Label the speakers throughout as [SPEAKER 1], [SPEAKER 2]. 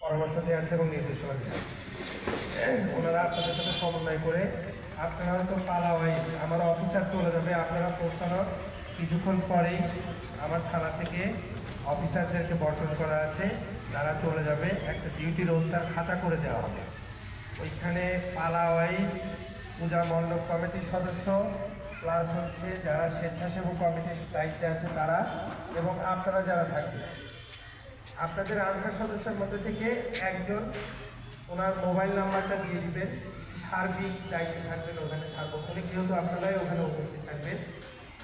[SPEAKER 1] পরামর্শ দেওয়া আছে এবং নির্দেশনা দেওয়া আছে। ওনারা আপনাদের সাথে সমন্বয় করে আপনারা তো পালা ওয়াইজ আমার অফিসার চলে যাবে, আপনারা পৌঁছানোর কিছুক্ষণ পরেই আমার থানা থেকে অফিসারদেরকে বর্জন করা আছে, তারা চলে যাবে, একটা ডিউটি রোস্টার খাতা করে দেওয়া হবে। ওইখানে পালা ওয়াইজ পূজা মণ্ডপ কমিটির সদস্য প্লাস হচ্ছে যারা স্বেচ্ছাসেবক কমিটির দায়িত্বে আছে তারা এবং আপনারা যারা থাকবেন, আপনাদের আনসার সদস্যের মধ্যে থেকে একজন ওনার মোবাইল নাম্বারটা দিয়ে দিবেন, সার্বিক দায়িত্বে থাকবেন ওখানে সার্বক্ষণিক, যেহেতু আপনারাই ওখানে উপস্থিত থাকবেন।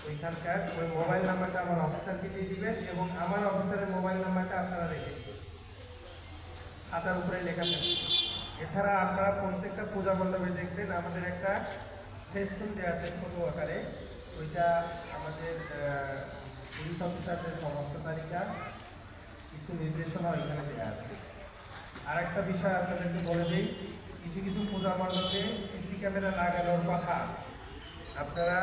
[SPEAKER 1] ওইখানকার ওই মোবাইল নাম্বারটা আমার অফিসারকে দিয়ে দিবেন এবং আমার অফিসারের মোবাইল নাম্বারটা আপনারা রেখে দিবেন, খাতার উপরে লেখা থাকবে। এছাড়া আপনারা প্রত্যেকটা পূজা মণ্ডপে দেখবেন আমাদের একটা ফেস্টুন দেওয়া আছে ছোটো আকারে, ওইটা আমাদের পুলিশ অফিসারদের সমস্ত তালিকা কিছু নির্দেশনা ওইখানে দেওয়া আছে। আর একটা বিষয় আপনাদেরকে বলে দিই, কিছু কিছু পূজা মণ্ডপে সিসি ক্যামেরা লাগানোর কথা, আপনারা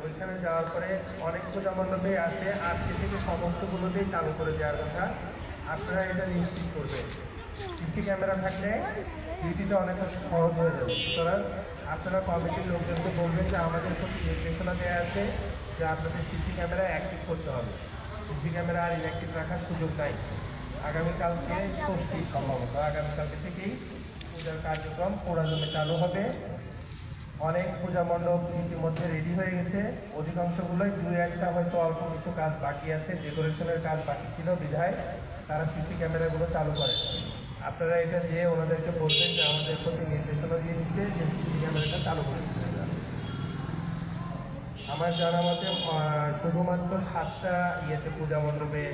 [SPEAKER 1] ওইখানে যাওয়ার পরে অনেক পূজা মণ্ডপে আছে আজকে থেকে সমস্তগুলোতেই চালু করে দেওয়ার কথা, আপনারা এটা নিশ্চিত করবেন। সিসি ক্যামেরা থাকলে ডিউটিটা অনেকটা সহজ হয়ে যাবে। সুতরাং আপনারা কমিটির লোকজনকে বলবেন যে আমাদের প্রতি নির্দেশনা দেওয়া আছে যে আপনাদের সিসি ক্যামেরা অ্যাক্টিভ করতে হবে, সিসি ক্যামেরা আর ইনঅ্যাক্টিভ রাখার সুযোগ নাই। আগামীকালকে ষষ্ঠী, সম্ভবত আগামীকালকে থেকেই পূজার কার্যক্রম পোড়াজমে চালু হবে। অনেক পূজা মণ্ডপ ইতিমধ্যে রেডি হয়ে গেছে, অধিকাংশগুলোই দুই একটা হয়তো অল্প কিছু কাজ বাকি আছে, ডেকোরেশনের কাজ বাকি ছিল বিধায় তারা সিসি ক্যামেরাগুলো চালু করে। আপনারা এটা যে ওনাদেরকে বলবেন যে আমাদের প্রতি নির্দেশনা দিয়ে দিচ্ছে যে সিসি ক্যামেরাটা চালু করে দিতে হবে। আমার জানা মতে শুধুমাত্র 7টা ইয়েতে পূজা মণ্ডপে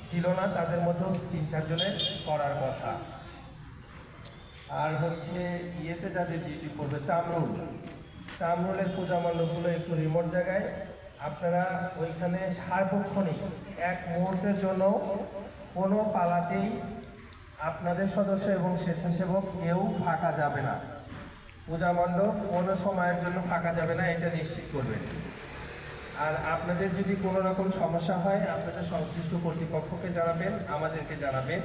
[SPEAKER 1] ছিল না, তাদের মধ্যেও 3-4 জনের করার কথা। আর হচ্ছে ইয়েতে যাদের ডিউটি করবে চামরুলের পূজা মণ্ডপগুলো একটু রিমোট জায়গায়, আপনারা ওইখানে সার্বক্ষণিক এক মুহূর্তের জন্য কোনো পালাতেই আপনাদের সদস্য এবং স্বেচ্ছাসেবক কেউ ফাঁকা যাবে না। পূজা মণ্ডপ কোনো সময়ের জন্য ফাঁকা যাবে না, এটা নিশ্চিত করবেন। আর আপনাদের যদি কোনো রকম সমস্যা হয় আপনাদের সংশ্লিষ্ট কর্তৃপক্ষকে জানাবেন, আমাদেরকে জানাবেন।